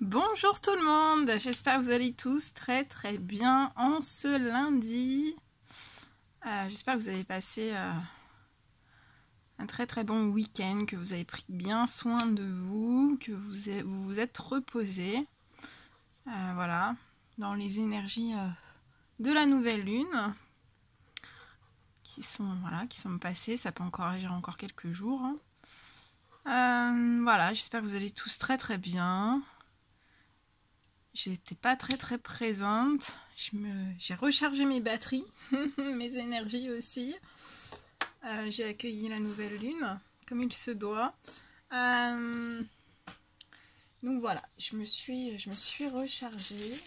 Bonjour tout le monde, j'espère que vous allez tous très bien en ce lundi. J'espère que vous avez passé un très bon week-end, que vous avez pris bien soin de vous, que vous vous êtes reposé. Voilà, dans les énergies de la nouvelle lune qui sont passées, ça peut encore agir encore quelques jours. Voilà, j'espère que vous allez tous très bien. J'étais pas très présente. J'ai rechargé mes batteries, mes énergies aussi. J'ai accueilli la nouvelle lune, comme il se doit. Donc voilà, je me suis rechargée.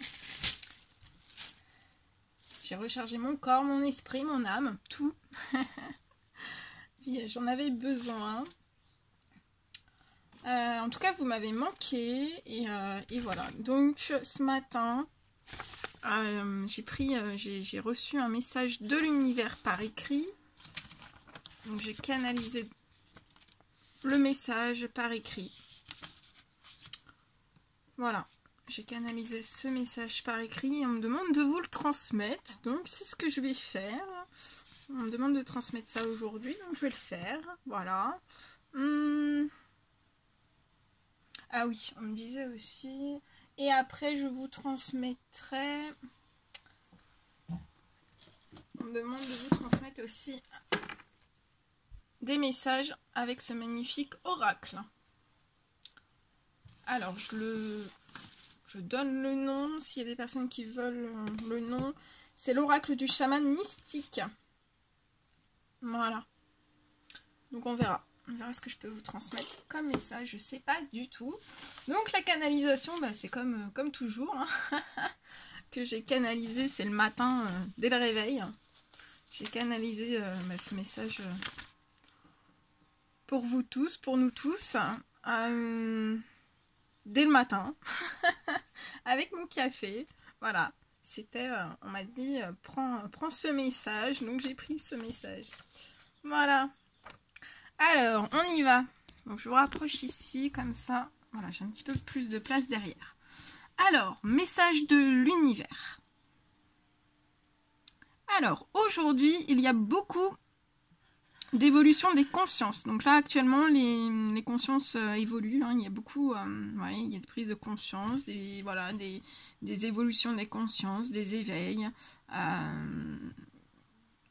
J'ai rechargé mon corps, mon esprit, mon âme, tout. J'en avais besoin. En tout cas, vous m'avez manqué et voilà. Donc, ce matin, j'ai reçu un message de l'univers par écrit. Donc, j'ai canalisé le message par écrit. Voilà, j'ai canalisé ce message par écrit et on me demande de vous le transmettre. Donc, c'est ce que je vais faire. On me demande de transmettre ça aujourd'hui, donc je vais le faire. Voilà. Ah oui, on me disait aussi. Et après, je vous transmettrai. On me demande de vous transmettre aussi des messages avec ce magnifique oracle. Alors, je donne le nom. S'il y a des personnes qui veulent le nom, c'est l'oracle du chaman mystique. Voilà. Donc, on verra. On verra ce que je peux vous transmettre comme message, je sais pas du tout. Donc la canalisation, c'est comme toujours, hein, que j'ai canalisé, c'est le matin, dès le réveil. J'ai canalisé ce message pour vous tous, pour nous tous, dès le matin, avec mon café. Voilà, c'était, on m'a dit, prends ce message, donc j'ai pris ce message. Voilà. Alors, on y va. Donc, je vous rapproche ici, comme ça. Voilà, j'ai un petit peu plus de place derrière. Alors, message de l'univers. Alors, aujourd'hui, il y a beaucoup d'évolution des consciences. Donc là, actuellement, les consciences évoluent. Hein. Il y a beaucoup, il y a des prises de conscience, des évolutions des consciences, des éveils.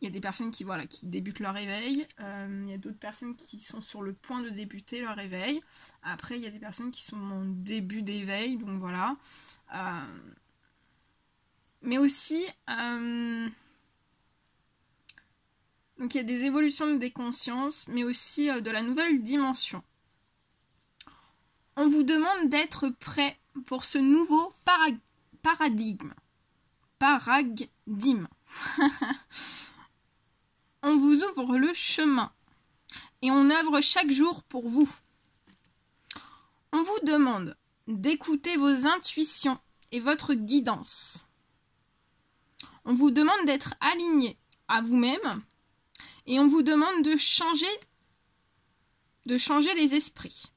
Il y a des personnes qui débutent leur éveil. Il y a d'autres personnes qui sont sur le point de débuter leur éveil. Après, il y a des personnes qui sont en début d'éveil. Donc voilà. Mais aussi, donc il y a des évolutions des consciences, mais aussi de la nouvelle dimension. On vous demande d'être prêt pour ce nouveau paradigme. On vous ouvre le chemin et on œuvre chaque jour pour vous. On vous demande d'écouter vos intuitions et votre guidance. On vous demande d'être aligné à vous-même et on vous demande de changer les esprits.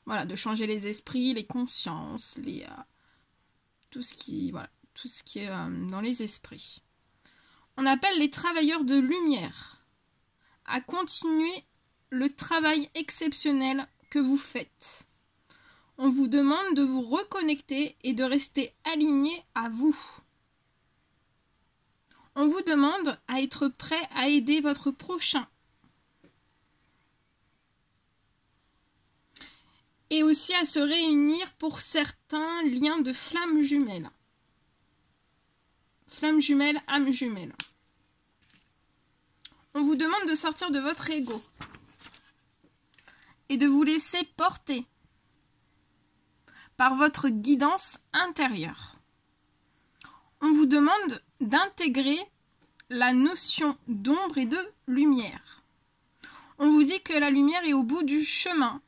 Voilà, de changer les esprits, les consciences, tout ce qui est dans les esprits. On appelle les travailleurs de lumière à continuer le travail exceptionnel que vous faites. On vous demande de vous reconnecter et de rester aligné à vous. On vous demande à être prêt à aider votre prochain. Et aussi à se réunir pour certains liens de flammes jumelles. Flamme jumelle, âme jumelle. On vous demande de sortir de votre ego et de vous laisser porter par votre guidance intérieure. On vous demande d'intégrer la notion d'ombre et de lumière. On vous dit que la lumière est au bout du chemin.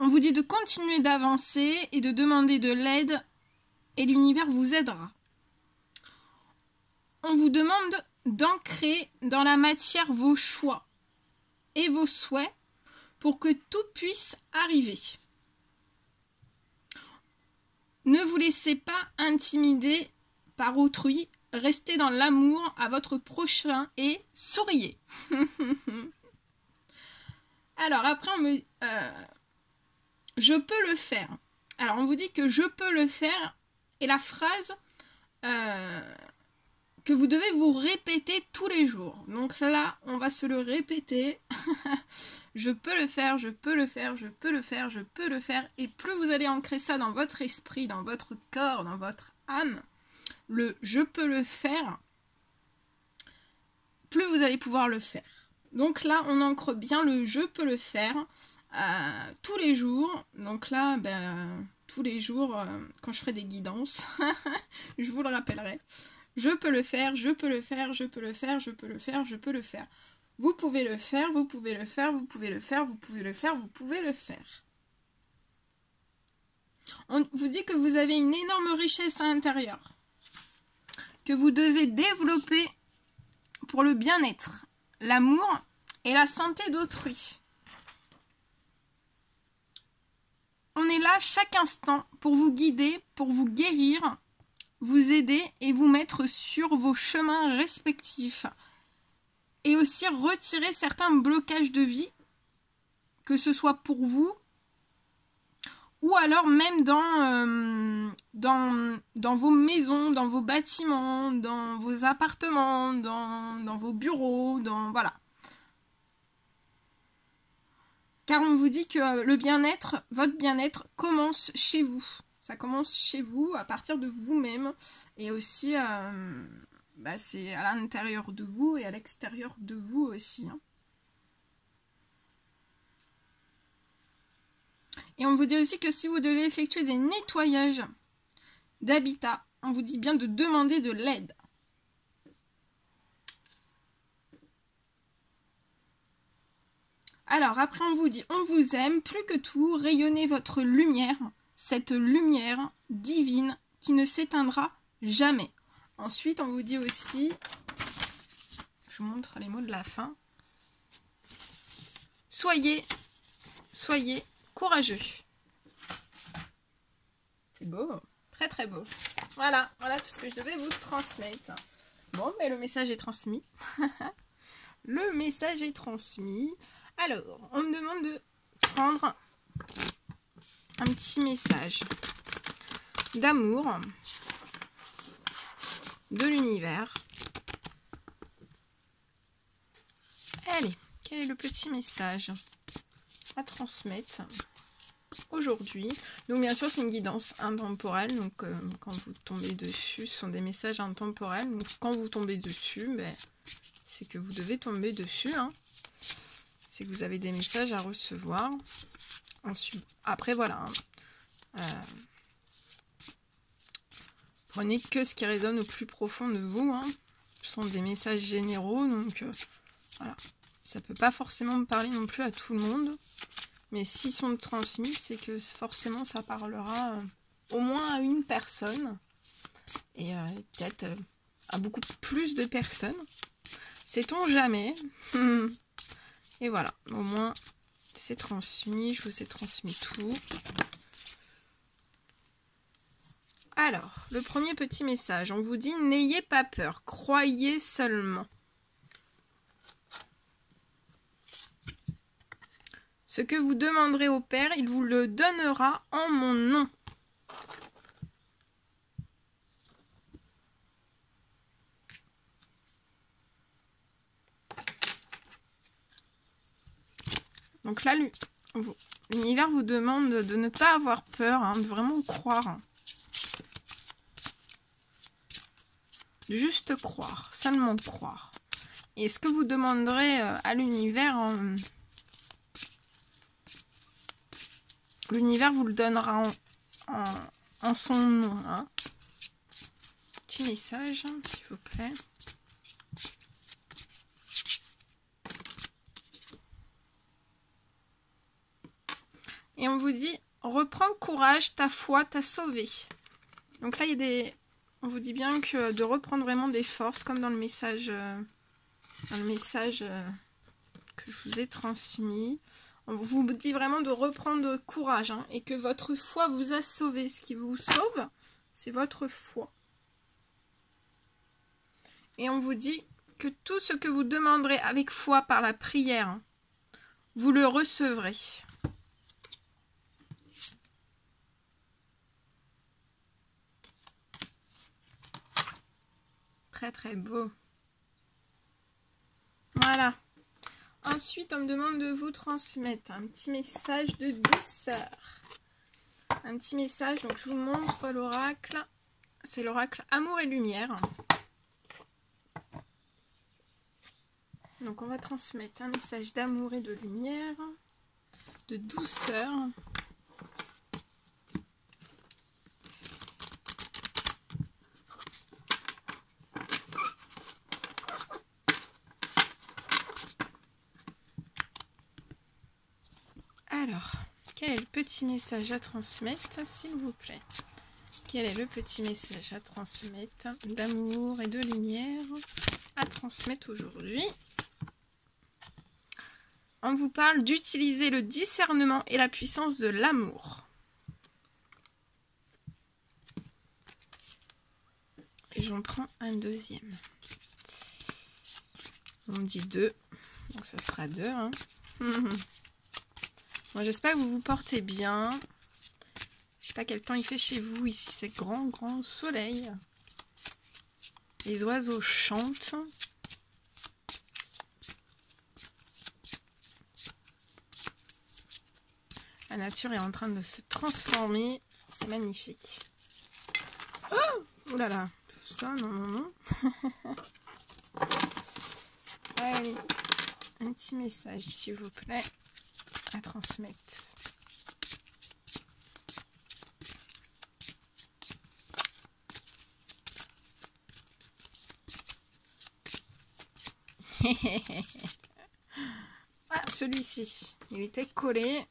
On vous dit de continuer d'avancer et de demander de l'aide et l'univers vous aidera. On vous demande d'ancrer dans la matière vos choix et vos souhaits pour que tout puisse arriver. Ne vous laissez pas intimider par autrui, restez dans l'amour à votre prochain et souriez. Alors après je peux le faire. Alors on vous dit que je peux le faire est la phrase que vous devez vous répéter tous les jours. Donc là, on va se le répéter. Je peux le faire, je peux le faire, je peux le faire, je peux le faire. Et plus vous allez ancrer ça dans votre esprit, dans votre corps, dans votre âme, le je peux le faire, plus vous allez pouvoir le faire. Donc là, on ancre bien le je peux le faire tous les jours. Donc là, tous les jours, quand je ferai des guidances, je vous le rappellerai. Je peux le faire, je peux le faire, je peux le faire, je peux le faire, je peux le faire. Vous pouvez le faire, vous pouvez le faire, vous pouvez le faire, vous pouvez le faire, vous pouvez le faire. On vous dit que vous avez une énorme richesse à l'intérieur, que vous devez développer pour le bien-être, l'amour et la santé d'autrui. On est là chaque instant pour vous guider, pour vous guérir, vous aider et vous mettre sur vos chemins respectifs. Et aussi retirer certains blocages de vie, que ce soit pour vous, ou alors même dans vos maisons, dans vos bâtiments, dans vos appartements, dans vos bureaux, voilà. Car on vous dit que le bien-être, votre bien-être commence chez vous. Ça commence chez vous, à partir de vous-même. Et aussi, c'est à l'intérieur de vous et à l'extérieur de vous aussi. Hein. Et on vous dit aussi que si vous devez effectuer des nettoyages d'habitat, on vous dit bien de demander de l'aide. Alors après on vous dit, on vous aime, plus que tout, rayonnez votre lumière, cette lumière divine qui ne s'éteindra jamais. Ensuite on vous dit aussi, je vous montre les mots de la fin, soyez courageux. C'est beau, très très beau. Voilà tout ce que je devais vous transmettre. Bon, mais le message est transmis. Le message est transmis. Alors, on me demande de prendre un petit message d'amour de l'univers. Allez, quel est le petit message à transmettre aujourd'hui? Donc bien sûr c'est une guidance intemporelle, donc quand vous tombez dessus, ce sont des messages intemporels, donc quand vous tombez dessus, c'est que vous devez tomber dessus, hein. C'est que vous avez des messages à recevoir. Ensuite, après voilà, prenez que ce qui résonne au plus profond de vous, hein. Ce sont des messages généraux, donc voilà, ça peut pas forcément parler non plus à tout le monde. Mais s'ils sont transmis, c'est que forcément ça parlera au moins à une personne. Et peut-être à beaucoup plus de personnes. Sait-on jamais. Et voilà, au moins c'est transmis, je vous ai transmis tout. Alors, le premier petit message, on vous dit « N'ayez pas peur, croyez seulement ». Ce que vous demanderez au Père, il vous le donnera en mon nom. Donc là, l'univers vous demande de ne pas avoir peur, hein, de vraiment croire. Juste croire, seulement croire. Et ce que vous demanderez à l'univers... l'univers vous le donnera en son nom. Hein. Petit message, s'il vous plaît. Et on vous dit, reprends courage, ta foi t'a sauvé. Donc là, on vous dit bien que de reprendre vraiment des forces, comme dans le message, que je je vous ai transmis. On vous dit vraiment de reprendre courage hein, et que votre foi vous a sauvé. Ce qui vous sauve, c'est votre foi. Et on vous dit que tout ce que vous demanderez avec foi par la prière, vous le recevrez. Très très beau. Voilà. Ensuite, on me demande de vous transmettre un petit message de douceur. Un petit message, donc je vous montre l'oracle. C'est l'oracle Amour et Lumière. Donc on va transmettre un message d'amour et de lumière, de douceur. Alors, quel est le petit message à transmettre, s'il vous plaît? Quel est le petit message à transmettre d'amour et de lumière à transmettre aujourd'hui? On vous parle d'utiliser le discernement et la puissance de l'amour. Et j'en prends un deuxième. On me dit 2, donc ça sera 2. Hein. Bon, j'espère que vous vous portez bien. Je sais pas quel temps il fait chez vous. Ici, c'est grand soleil. Les oiseaux chantent. La nature est en train de se transformer. C'est magnifique. Oh, oh là là. Tout ça, non. Allez. Un petit message, s'il vous plaît, à transmettre. Ah, celui-ci, il était collé.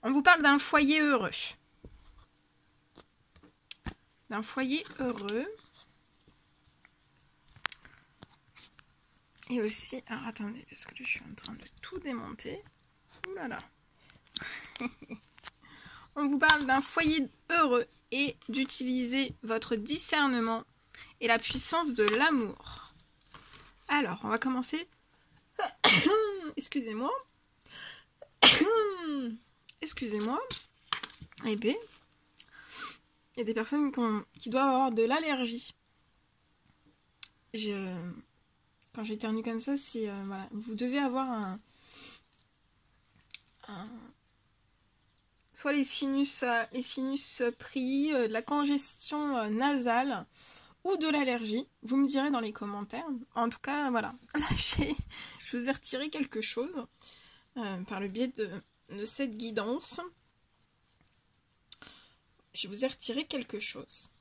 On vous parle d'un foyer heureux. D'un foyer heureux. Et aussi, alors attendez, parce que là, je suis en train de tout démonter. Ouh là là. On vous parle d'un foyer heureux et d'utiliser votre discernement et la puissance de l'amour. Alors, on va commencer. Excusez-moi. Excusez-moi. Eh bien, il y a des personnes qui doivent avoir de l'allergie. Quand j'éternue comme ça, c'est voilà, vous devez avoir soit les sinus pris, de la congestion nasale ou de l'allergie. Vous me direz dans les commentaires. En tout cas, voilà, je vous ai retiré quelque chose par le biais de cette guidance. Je vous ai retiré quelque chose.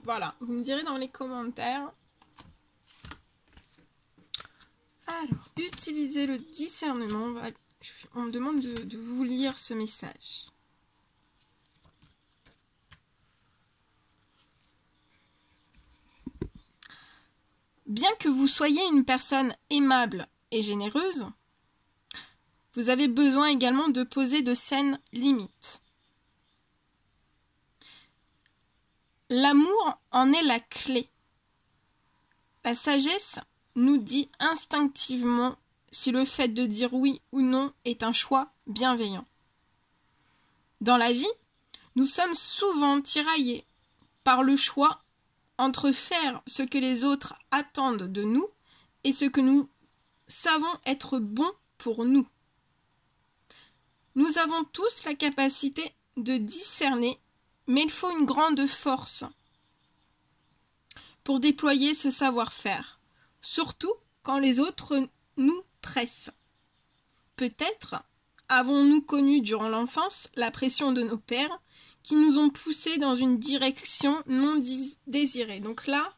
Voilà, vous me direz dans les commentaires. Alors, utilisez le discernement. On me demande de vous lire ce message. Bien que vous soyez une personne aimable et généreuse, vous avez besoin également de poser de saines limites. L'amour en est la clé. La sagesse nous dit instinctivement si le fait de dire oui ou non est un choix bienveillant. Dans la vie, nous sommes souvent tiraillés par le choix entre faire ce que les autres attendent de nous et ce que nous savons être bon pour nous. Nous avons tous la capacité de discerner, mais il faut une grande force pour déployer ce savoir-faire, surtout quand les autres nous pressent. Peut-être avons-nous connu durant l'enfance la pression de nos pères qui nous ont poussés dans une direction non désirée. Donc là,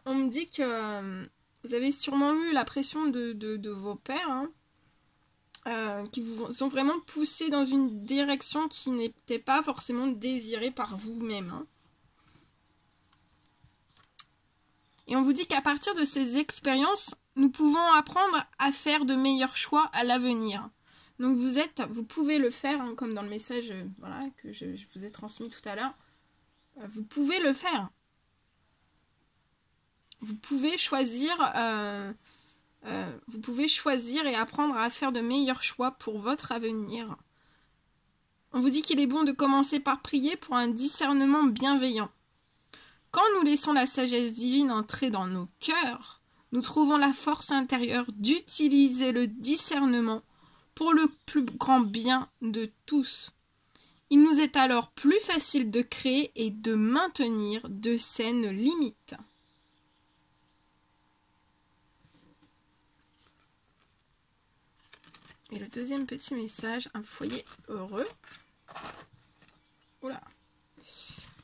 on me dit que vous avez sûrement eu la pression de vos pères, hein, qui vous ont vraiment poussé dans une direction qui n'était pas forcément désirée par vous-même. Hein. Et on vous dit qu'à partir de ces expériences, nous pouvons apprendre à faire de meilleurs choix à l'avenir. Donc vous pouvez le faire, hein, comme dans le message voilà, que je vous ai transmis tout à l'heure. Vous pouvez le faire. Vous pouvez choisir et apprendre à faire de meilleurs choix pour votre avenir. On vous dit qu'il est bon de commencer par prier pour un discernement bienveillant. Quand nous laissons la sagesse divine entrer dans nos cœurs, nous trouvons la force intérieure d'utiliser le discernement pour le plus grand bien de tous. Il nous est alors plus facile de créer et de maintenir de saines limites. Et le deuxième petit message, un foyer heureux. Oula.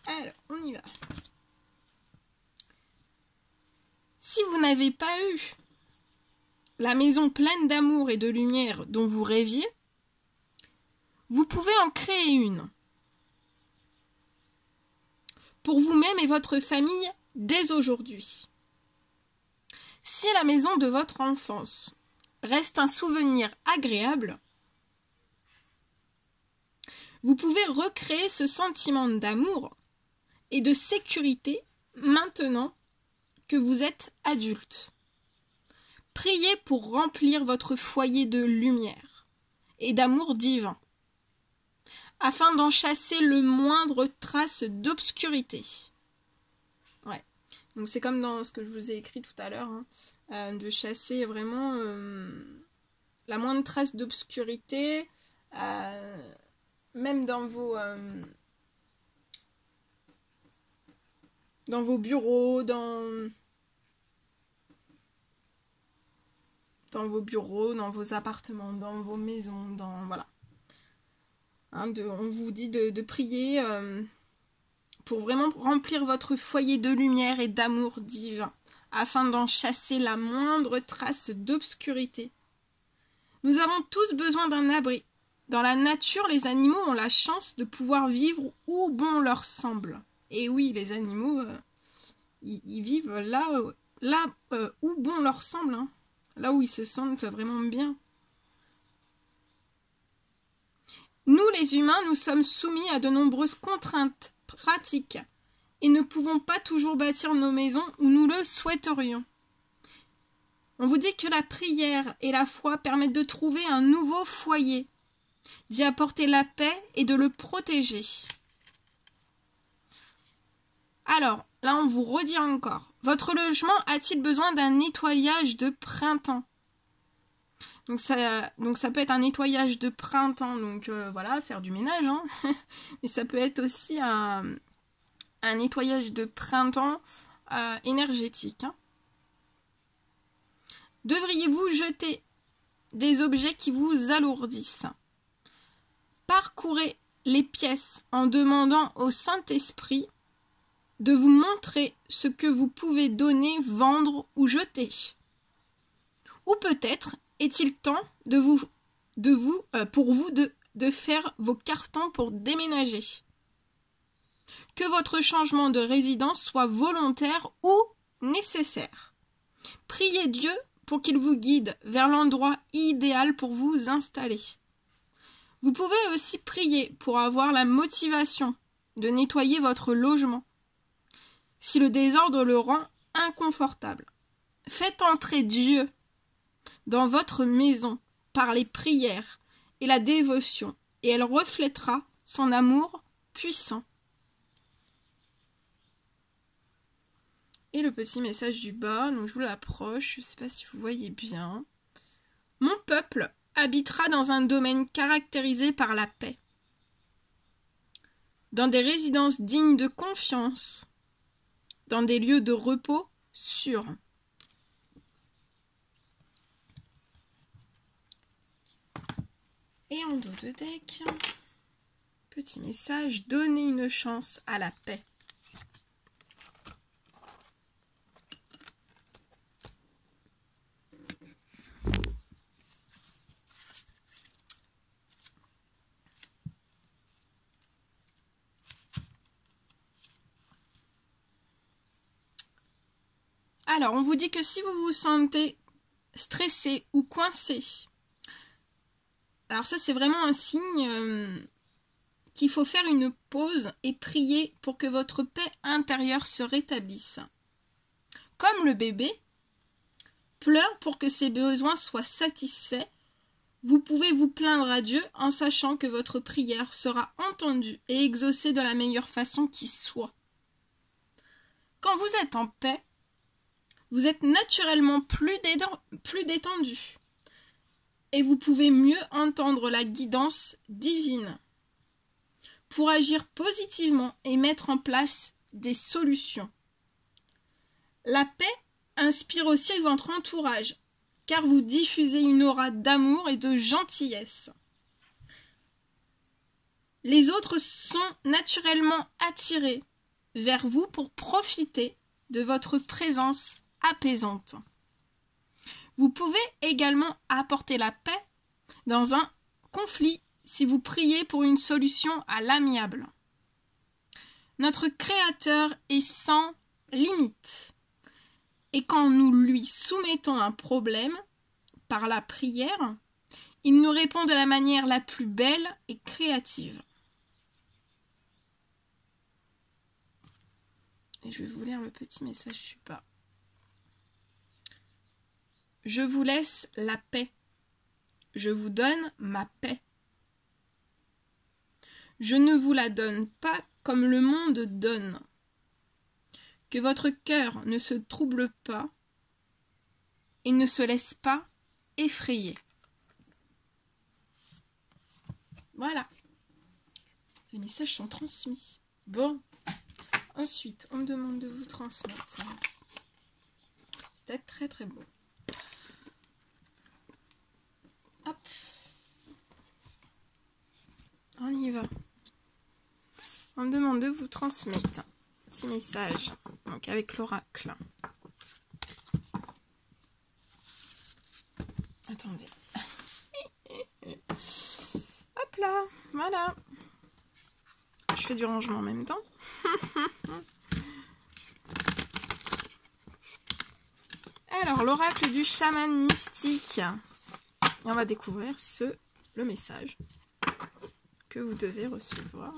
Alors, on y va. Si vous n'avez pas eu la maison pleine d'amour et de lumière dont vous rêviez, vous pouvez en créer une. Pour vous-même et votre famille dès aujourd'hui. Si la maison de votre enfance reste un souvenir agréable, vous pouvez recréer ce sentiment d'amour et de sécurité maintenant que vous êtes adulte. Priez pour remplir votre foyer de lumière et d'amour divin, afin d'en chasser le moindre trace d'obscurité. Ouais. Donc c'est comme dans ce que je vous ai écrit tout à l'heure, hein, de chasser vraiment la moindre trace d'obscurité, même dans vos bureaux, dans vos bureaux, dans vos appartements, dans vos maisons, voilà. Hein, on vous dit de prier pour vraiment remplir votre foyer de lumière et d'amour divin, afin d'en chasser la moindre trace d'obscurité. Nous avons tous besoin d'un abri. Dans la nature, les animaux ont la chance de pouvoir vivre où bon leur semble. Et oui, les animaux, ils vivent là où bon leur semble, hein, là où ils se sentent vraiment bien. Nous, les humains, nous sommes soumis à de nombreuses contraintes pratiques et ne pouvons pas toujours bâtir nos maisons où nous le souhaiterions. On vous dit que la prière et la foi permettent de trouver un nouveau foyer, d'y apporter la paix et de le protéger. Alors, là on vous redit encore, votre logement a-t-il besoin d'un nettoyage de printemps ? Donc ça peut être un nettoyage de printemps, donc voilà, faire du ménage, hein. Mais ça peut être aussi un nettoyage de printemps énergétique, hein. Devriez-vous jeter des objets qui vous alourdissent ? Parcourez les pièces en demandant au Saint-Esprit de vous montrer ce que vous pouvez donner, vendre ou jeter. Ou peut-être est-il temps pour vous de faire vos cartons pour déménager. Que votre changement de résidence soit volontaire ou nécessaire. Priez Dieu pour qu'il vous guide vers l'endroit idéal pour vous installer. Vous pouvez aussi prier pour avoir la motivation de nettoyer votre logement, si le désordre le rend inconfortable. Faites entrer Dieu dans votre maison par les prières et la dévotion, et elle reflètera son amour puissant. Et le petit message du bas, donc je vous l'approche, je ne sais pas si vous voyez bien. Mon peuple habitera dans un domaine caractérisé par la paix, dans des résidences dignes de confiance, dans des lieux de repos sûrs. Et en dos de deck, petit message, donnez une chance à la paix. Alors, on vous dit que si vous vous sentez stressé ou coincé. Alors ça, c'est vraiment un signe qu'il faut faire une pause et prier pour que votre paix intérieure se rétablisse. Comme le bébé pleure pour que ses besoins soient satisfaits, vous pouvez vous plaindre à Dieu en sachant que votre prière sera entendue et exaucée de la meilleure façon qui soit. Quand vous êtes en paix, vous êtes naturellement plus détendu et vous pouvez mieux entendre la guidance divine pour agir positivement et mettre en place des solutions. La paix inspire aussi votre entourage, car vous diffusez une aura d'amour et de gentillesse. Les autres sont naturellement attirés vers vous pour profiter de votre présence apaisante. Vous pouvez également apporter la paix dans un conflit si vous priez pour une solution à l'amiable. Notre Créateur est sans limite. Et quand nous lui soumettons un problème par la prière, il nous répond de la manière la plus belle et créative. Et je vais vous lire le petit message, je suis pas. Je vous laisse la paix. Je vous donne ma paix. Je ne vous la donne pas comme le monde donne. Que votre cœur ne se trouble pas et ne se laisse pas effrayer. Voilà. Les messages sont transmis. Bon. Ensuite, on me demande de vous transmettre. C'est très très beau. Hop. On y va. On me demande de vous transmettre un petit message. Donc avec l'oracle. Attendez. Hop là. Voilà. Je fais du rangement en même temps. Alors, l'oracle du chaman mystique. Et on va découvrir le message que vous devez recevoir.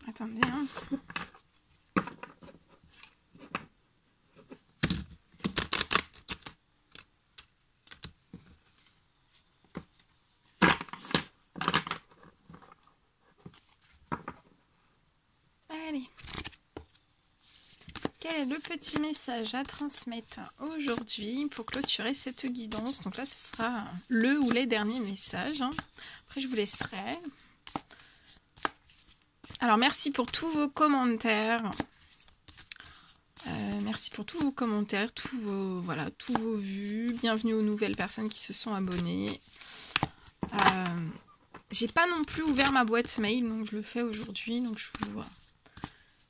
Attendez, hein. Allez. Quel est le petit message à transmettre aujourd'hui pour clôturer cette guidance? Donc là, ce sera le ou les derniers messages. Après, je vous laisserai. Alors, merci pour tous vos commentaires. Merci pour tous vos commentaires, tous vos vues. Bienvenue aux nouvelles personnes qui se sont abonnées. J'ai pas non plus ouvert ma boîte mail, donc je le fais aujourd'hui. Donc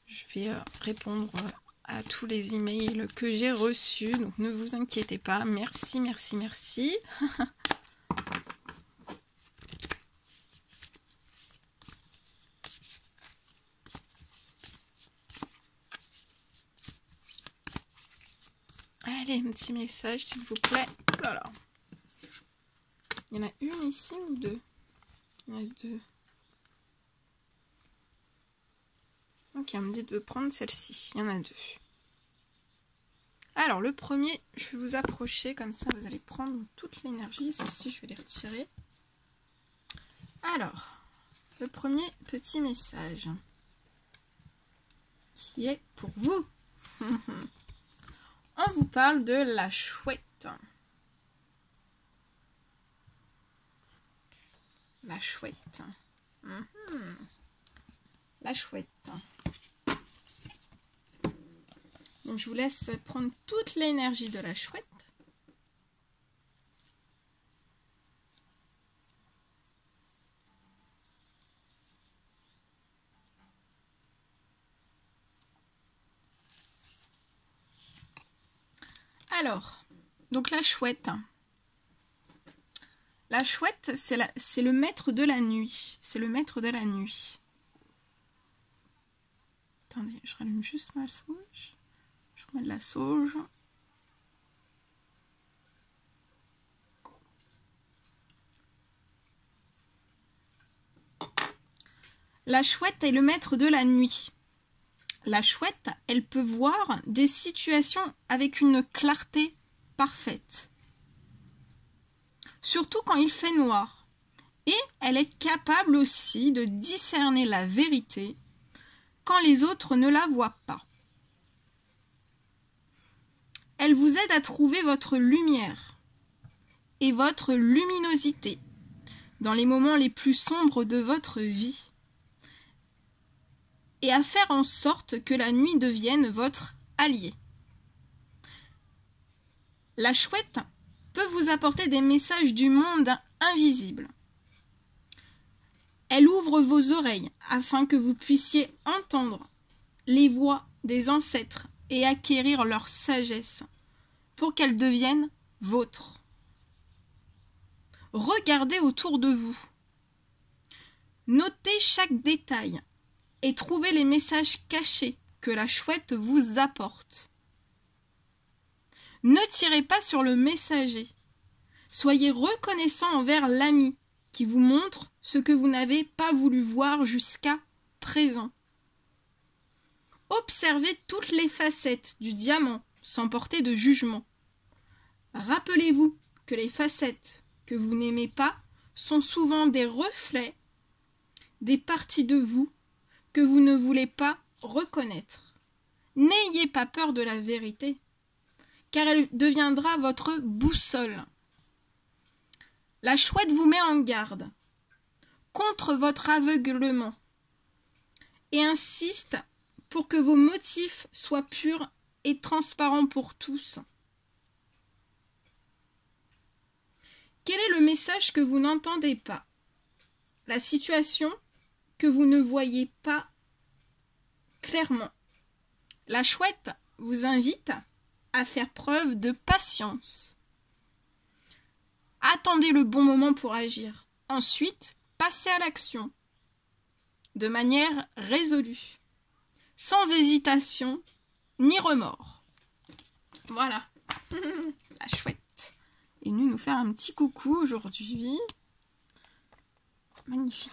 je vais répondre à tous les emails que j'ai reçus. Donc ne vous inquiétez pas. Merci, merci, merci. Allez, un petit message s'il vous plaît. Voilà. Il y en a une ici ou deux? Il y en a deux. Ok, on me dit de prendre celle-ci. Il y en a deux. Alors, le premier, je vais vous approcher comme ça, vous allez prendre toute l'énergie. Celle-ci, je vais les retirer. Alors, le premier petit message qui est pour vous. On vous parle de la chouette. La chouette. La chouette. Donc, je vous laisse prendre toute l'énergie de la chouette. Alors, donc la chouette. La chouette, c'est le maître de la nuit. C'est le maître de la nuit. Attendez, je rallume juste ma sauge. Je remets de la sauge. La chouette est le maître de la nuit. La chouette, elle peut voir des situations avec une clarté parfaite. Surtout quand il fait noir. Et elle est capable aussi de discerner la vérité quand les autres ne la voient pas. Elle vous aide à trouver votre lumière et votre luminosité dans les moments les plus sombres de votre vie et à faire en sorte que la nuit devienne votre allié. La chouette peut vous apporter des messages du monde invisible. Elle ouvre vos oreilles afin que vous puissiez entendre les voix des ancêtres et acquérir leur sagesse pour qu'elles deviennent vôtres. Regardez autour de vous. Notez chaque détail et trouvez les messages cachés que la chouette vous apporte. Ne tirez pas sur le messager. Soyez reconnaissant envers l'ami qui vous montre ce que vous n'avez pas voulu voir jusqu'à présent. Observez toutes les facettes du diamant sans porter de jugement. Rappelez-vous que les facettes que vous n'aimez pas sont souvent des reflets des parties de vous que vous ne voulez pas reconnaître. N'ayez pas peur de la vérité, car elle deviendra votre boussole. La chouette vous met en garde contre votre aveuglement et insiste pour que vos motifs soient purs et transparents pour tous. Quel est le message que vous n'entendez pas? La situation que vous ne voyez pas clairement. La chouette vous invite à faire preuve de patience. Attendez le bon moment pour agir. Ensuite, passez à l'action. De manière résolue. Sans hésitation ni remords. Voilà. La chouette est venue nous faire un petit coucou aujourd'hui. Magnifique.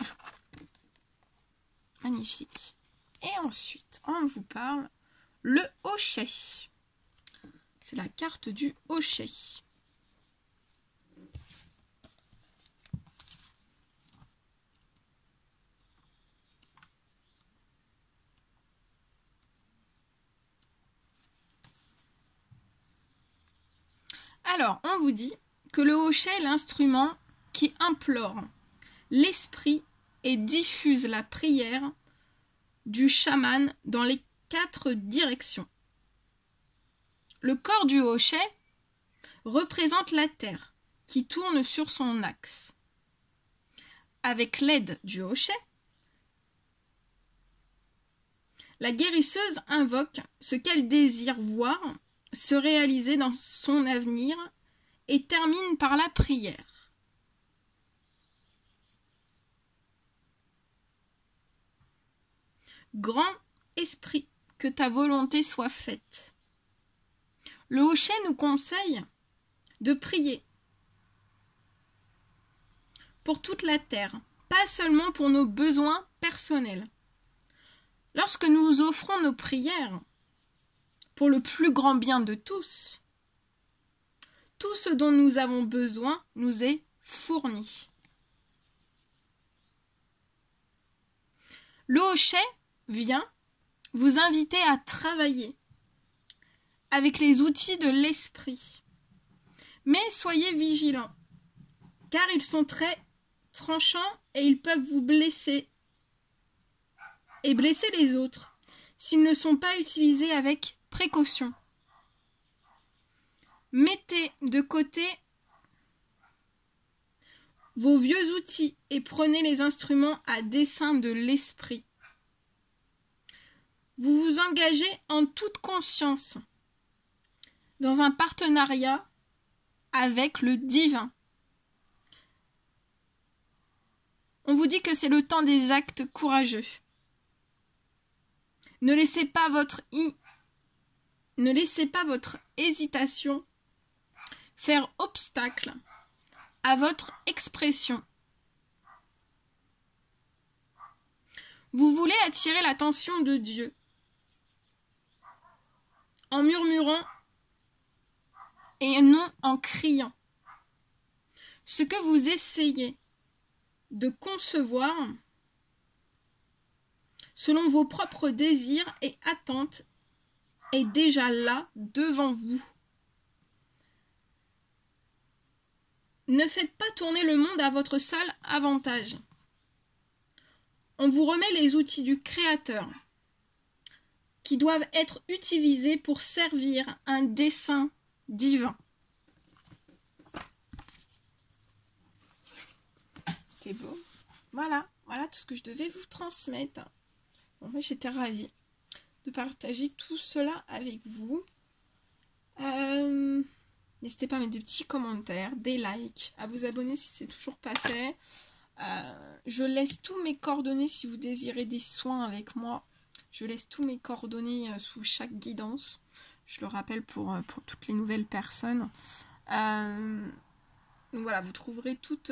Magnifique. Et ensuite, on vous parle le hochet. C'est la carte du hochet. Alors, on vous dit que le hochet est l'instrument qui implore l'esprit et diffuse la prière du chaman dans les 4 directions. Le corps du hochet représente la terre qui tourne sur son axe. Avec l'aide du hochet, la guérisseuse invoque ce qu'elle désire voir se réaliser dans son avenir et termine par la prière. Grand esprit, que ta volonté soit faite. Le hochet nous conseille de prier pour toute la terre, pas seulement pour nos besoins personnels. Lorsque nous offrons nos prières pour le plus grand bien de tous, tout ce dont nous avons besoin nous est fourni. Le hochet vient vous inviter à travailler avec les outils de l'esprit. Mais soyez vigilants, car ils sont très tranchants et ils peuvent vous blesser et blesser les autres s'ils ne sont pas utilisés avec précaution. Mettez de côté vos vieux outils et prenez les instruments à dessein de l'esprit. Vous vous engagez en toute conscience dans un partenariat avec le divin. On vous dit que c'est le temps des actes courageux. Ne laissez pas votre hésitation faire obstacle à votre expression. Vous voulez attirer l'attention de Dieu en murmurant et non en criant. Ce que vous essayez de concevoir selon vos propres désirs et attentes est déjà là devant vous. Ne faites pas tourner le monde à votre seul avantage. On vous remet les outils du Créateur qui doivent être utilisés pour servir un dessein divin. C'est beau. Voilà tout ce que je devais vous transmettre. Bon, moi, j'étais ravie de partager tout cela avec vous. N'hésitez pas à mettre des petits commentaires, des likes, à vous abonner si c'est toujours pas fait. Je laisse tous mes coordonnées si vous désirez des soins avec moi. Je laisse tous mes coordonnées sous chaque guidance. Je le rappelle pour toutes les nouvelles personnes. Donc voilà, vous trouverez toutes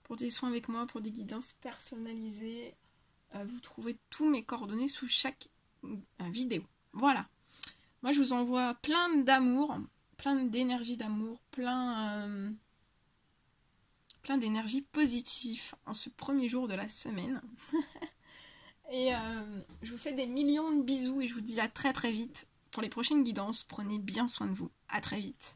pour des soins avec moi, pour des guidances personnalisées. Vous trouverez tous mes coordonnées sous chaque vidéo. Voilà. Moi, je vous envoie plein d'amour, plein d'énergie d'amour, plein d'énergie positive en ce premier jour de la semaine. Et je vous fais des millions de bisous et je vous dis à très très vite pour les prochaines guidances. Prenez bien soin de vous. À très vite.